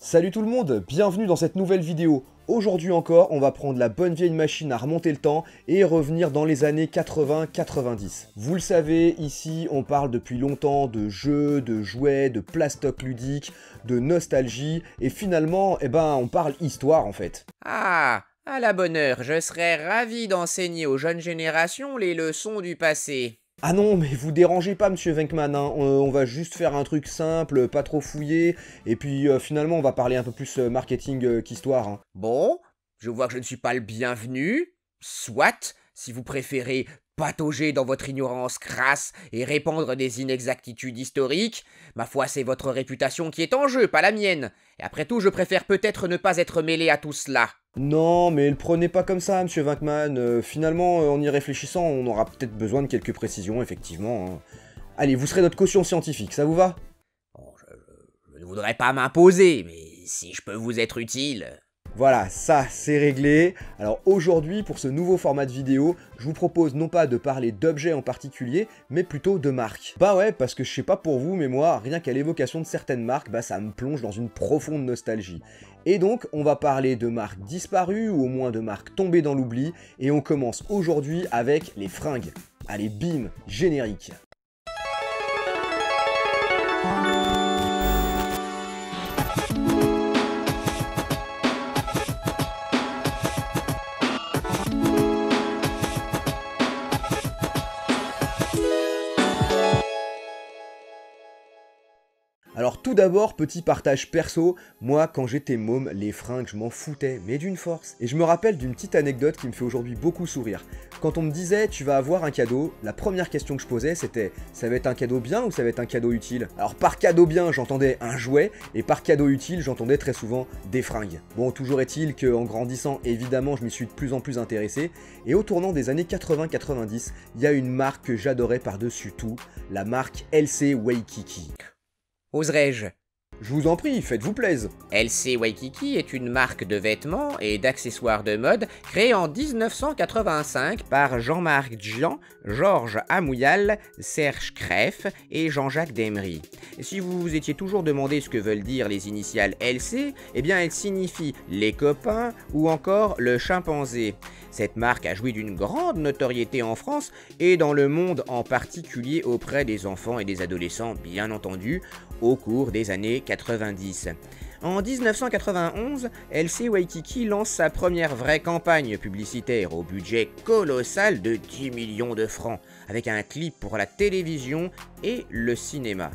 Salut tout le monde, bienvenue dans cette nouvelle vidéo. Aujourd'hui encore, on va prendre la bonne vieille machine à remonter le temps et revenir dans les années 80-90. Vous le savez, ici on parle depuis longtemps de jeux, de jouets, de plastoc ludique, de nostalgie, et finalement, on parle histoire en fait. Ah, à la bonne heure, je serais ravi d'enseigner aux jeunes générations les leçons du passé. Ah non, mais vous dérangez pas, monsieur Venkman, hein. On va juste faire un truc simple, pas trop fouillé, et puis finalement on va parler un peu plus marketing qu'histoire. Hein. Bon, je vois que je ne suis pas le bienvenu. Soit, si vous préférez patauger dans votre ignorance crasse et répandre des inexactitudes historiques, ma foi c'est votre réputation qui est en jeu, pas la mienne. Et après tout, je préfère peut-être ne pas être mêlé à tout cela. Non, mais le prenez pas comme ça, monsieur Venkman. Finalement, en y réfléchissant, on aura peut-être besoin de quelques précisions, effectivement. Hein. Allez, vous serez notre caution scientifique, ça vous va? Bon, je ne voudrais pas m'imposer, mais si je peux vous être utile... Voilà, ça, c'est réglé. Alors aujourd'hui, pour ce nouveau format de vidéo, je vous propose non pas de parler d'objets en particulier, mais plutôt de marques. Bah ouais, parce que je sais pas pour vous, mais moi, rien qu'à l'évocation de certaines marques, ça me plonge dans une profonde nostalgie. Et donc, on va parler de marques disparues, ou au moins de marques tombées dans l'oubli, et on commence aujourd'hui avec les fringues. Allez, bim, générique. Alors tout d'abord, petit partage perso, moi quand j'étais môme, les fringues je m'en foutais, mais d'une force. Et je me rappelle d'une petite anecdote qui me fait aujourd'hui beaucoup sourire. Quand on me disait tu vas avoir un cadeau, la première question que je posais c'était ça va être un cadeau bien ou ça va être un cadeau utile? Alors par cadeau bien j'entendais un jouet, et par cadeau utile j'entendais très souvent des fringues. Bon, toujours est-il qu'en grandissant évidemment je m'y suis de plus en plus intéressé, et au tournant des années 80-90, il y a une marque que j'adorais par-dessus tout, la marque LC Waikiki. Oserais-je? Je vous en prie, faites-vous plaisir. LC Waikiki est une marque de vêtements et d'accessoires de mode créée en 1985 par Jean-Marc Jean, Georges Amouyal, Serge Kreff et Jean-Jacques Demery. Si vous vous étiez toujours demandé ce que veulent dire les initiales LC, eh bien elles signifient les copains ou encore le chimpanzé. Cette marque a joui d'une grande notoriété en France et dans le monde, en particulier auprès des enfants et des adolescents, bien entendu, au cours des années 90. En 1991, LC Waikiki lance sa première vraie campagne publicitaire au budget colossal de 10 millions de francs, avec un clip pour la télévision et le cinéma.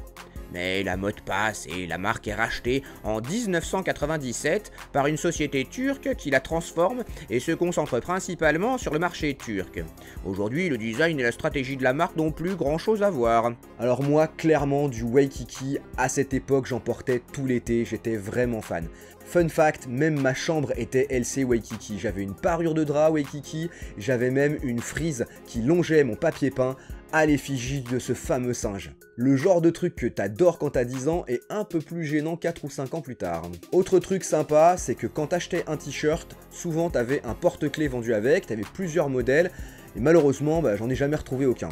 Mais la mode passe et la marque est rachetée en 1997 par une société turque qui la transforme et se concentre principalement sur le marché turc. Aujourd'hui, le design et la stratégie de la marque n'ont plus grand chose à voir. Alors moi, clairement, du Waikiki, à cette époque, j'en portais tout l'été, j'étais vraiment fan. Fun fact, même ma chambre était LC Waikiki. J'avais une parure de drap Waikiki, j'avais même une frise qui longeait mon papier peint à l'effigie de ce fameux singe. Le genre de truc que t'adores quand t'as 10 ans est un peu plus gênant 4 ou 5 ans plus tard. Autre truc sympa, c'est que quand t'achetais un t-shirt, souvent t'avais un porte-clés vendu avec, t'avais plusieurs modèles, et malheureusement, j'en ai jamais retrouvé aucun.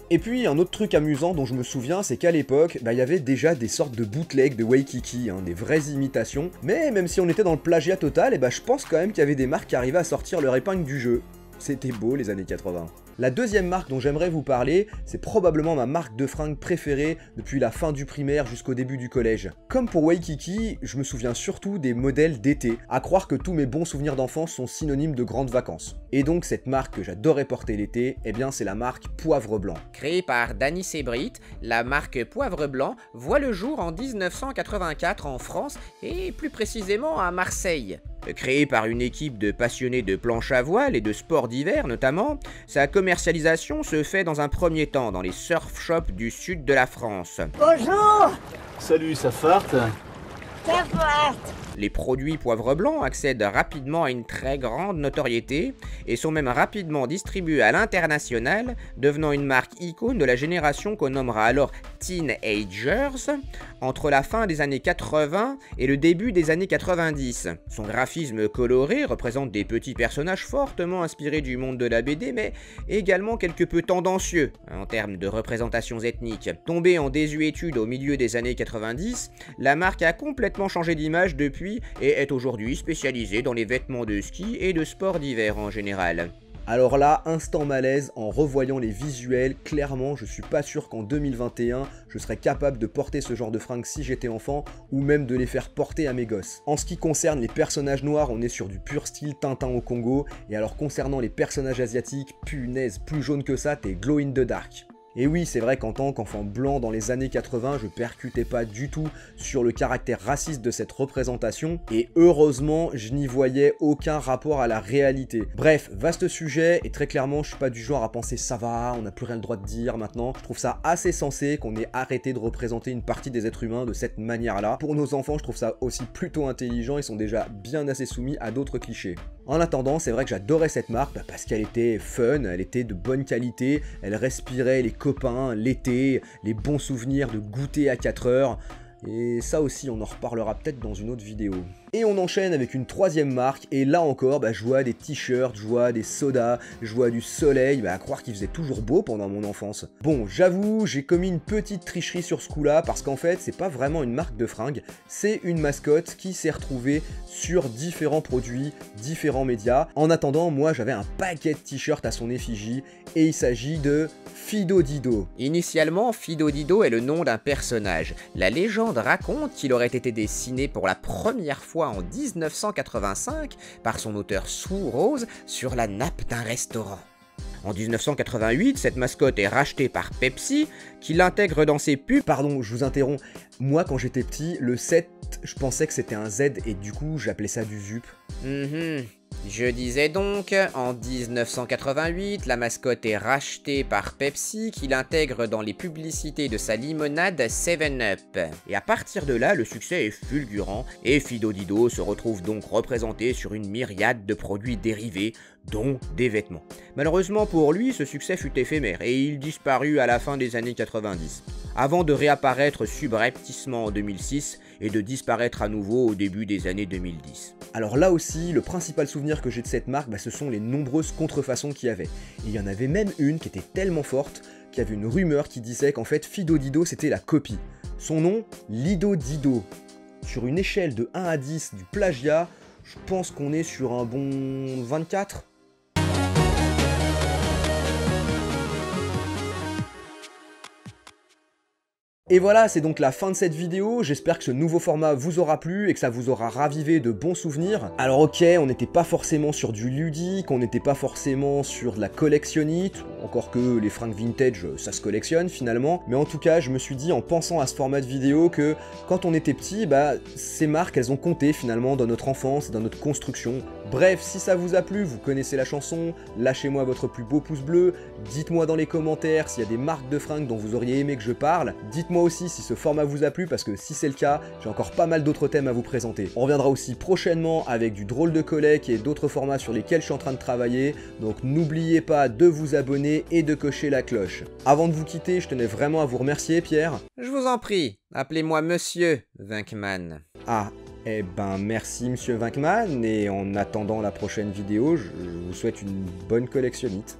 Et puis un autre truc amusant dont je me souviens, c'est qu'à l'époque, il y avait déjà des sortes de bootlegs de Waikiki, des vraies imitations, mais même si on était dans le plagiat total, je pense quand même qu'il y avait des marques qui arrivaient à sortir leur épingle du jeu. C'était beau les années 80. La deuxième marque dont j'aimerais vous parler, c'est probablement ma marque de fringues préférée depuis la fin du primaire jusqu'au début du collège. Comme pour Waikiki, je me souviens surtout des modèles d'été, à croire que tous mes bons souvenirs d'enfance sont synonymes de grandes vacances. Et donc cette marque que j'adorais porter l'été, c'est la marque Poivre Blanc. Créée par Danny Sebrit, la marque Poivre Blanc voit le jour en 1984 en France et plus précisément à Marseille. Créée par une équipe de passionnés de planche à voile et de sports d'hiver notamment, sa commercialisation se fait dans un premier temps dans les surf shops du sud de la France. Bonjour! Salut, ça farte? Ça farte! Les produits Poivre Blanc accèdent rapidement à une très grande notoriété et sont même rapidement distribués à l'international, devenant une marque icône de la génération qu'on nommera alors Teenagers entre la fin des années 80 et le début des années 90. Son graphisme coloré représente des petits personnages fortement inspirés du monde de la BD, mais également quelque peu tendancieux en termes de représentations ethniques. Tombée en désuétude au milieu des années 90, la marque a complètement changé d'image depuis et est aujourd'hui spécialisée dans les vêtements de ski et de sport d'hiver en général. Alors là, instant malaise, en revoyant les visuels, clairement je suis pas sûr qu'en 2021 je serais capable de porter ce genre de fringues si j'étais enfant, ou même de les faire porter à mes gosses. En ce qui concerne les personnages noirs, on est sur du pur style Tintin au Congo, et alors concernant les personnages asiatiques, punaise, plus jaune que ça, t'es glow in the dark. Et oui, c'est vrai qu'en tant qu'enfant blanc dans les années 80, je percutais pas du tout sur le caractère raciste de cette représentation, et heureusement, je n'y voyais aucun rapport à la réalité. Bref, vaste sujet, et très clairement, je suis pas du genre à penser ça va, on n'a plus rien le droit de dire maintenant. Je trouve ça assez sensé qu'on ait arrêté de représenter une partie des êtres humains de cette manière-là. Pour nos enfants, je trouve ça aussi plutôt intelligent, ils sont déjà bien assez soumis à d'autres clichés. En attendant, c'est vrai que j'adorais cette marque parce qu'elle était fun, elle était de bonne qualité, elle respirait les copains, l'été, les bons souvenirs de goûter à 4 heures. Et ça aussi, on en reparlera peut-être dans une autre vidéo. Et on enchaîne avec une troisième marque, et là encore, je vois des t-shirts, je vois des sodas, je vois du soleil, à croire qu'il faisait toujours beau pendant mon enfance. Bon, j'avoue, j'ai commis une petite tricherie sur ce coup-là, parce qu'en fait, c'est pas vraiment une marque de fringues, c'est une mascotte qui s'est retrouvée sur différents produits, différents médias. En attendant, moi, j'avais un paquet de t-shirts à son effigie, et il s'agit de Fido Dido. Initialement, Fido Dido est le nom d'un personnage. La légende raconte qu'il aurait été dessiné pour la première fois en 1985 par son auteur Sue Rose sur la nappe d'un restaurant. En 1988, cette mascotte est rachetée par Pepsi, qui l'intègre dans ses pubs. Pardon, je vous interromps. Moi, quand j'étais petit, le 7, je pensais que c'était un Z et du coup, j'appelais ça du ZUP. Je disais donc, en 1988, la mascotte est rachetée par Pepsi qui l'intègre dans les publicités de sa limonade 7up. Et à partir de là, le succès est fulgurant et Fido Dido se retrouve donc représenté sur une myriade de produits dérivés, dont des vêtements. Malheureusement pour lui, ce succès fut éphémère et il disparut à la fin des années 90, avant de réapparaître subrepticement en 2006 et de disparaître à nouveau au début des années 2010. Alors là aussi, le principal souvenir que j'ai de cette marque, ce sont les nombreuses contrefaçons qu'il y avait. Et il y en avait même une qui était tellement forte qu'il y avait une rumeur qui disait qu'en fait Fido Dido c'était la copie. Son nom, Lido Dido. Sur une échelle de 1 à 10 du plagiat, je pense qu'on est sur un bon 24. Et voilà, c'est donc la fin de cette vidéo, j'espère que ce nouveau format vous aura plu et que ça vous aura ravivé de bons souvenirs. Alors ok, on n'était pas forcément sur du ludique, on n'était pas forcément sur de la collectionnite, encore que les fringues vintage, ça se collectionne finalement, mais en tout cas, je me suis dit en pensant à ce format de vidéo que quand on était petit, ces marques, elles ont compté finalement dans notre enfance et dans notre construction. Bref, si ça vous a plu, vous connaissez la chanson, lâchez-moi votre plus beau pouce bleu, dites-moi dans les commentaires s'il y a des marques de fringues dont vous auriez aimé que je parle, dites-moi aussi si ce format vous a plu parce que si c'est le cas, j'ai encore pas mal d'autres thèmes à vous présenter. On reviendra aussi prochainement avec du drôle de collègue et d'autres formats sur lesquels je suis en train de travailler, donc n'oubliez pas de vous abonner et de cocher la cloche. Avant de vous quitter, je tenais vraiment à vous remercier Pierre. Je vous en prie, appelez-moi Monsieur Vinkman. Ah, eh ben merci Monsieur Vinkman, et en attendant la prochaine vidéo, je vous souhaite une bonne collectionnite.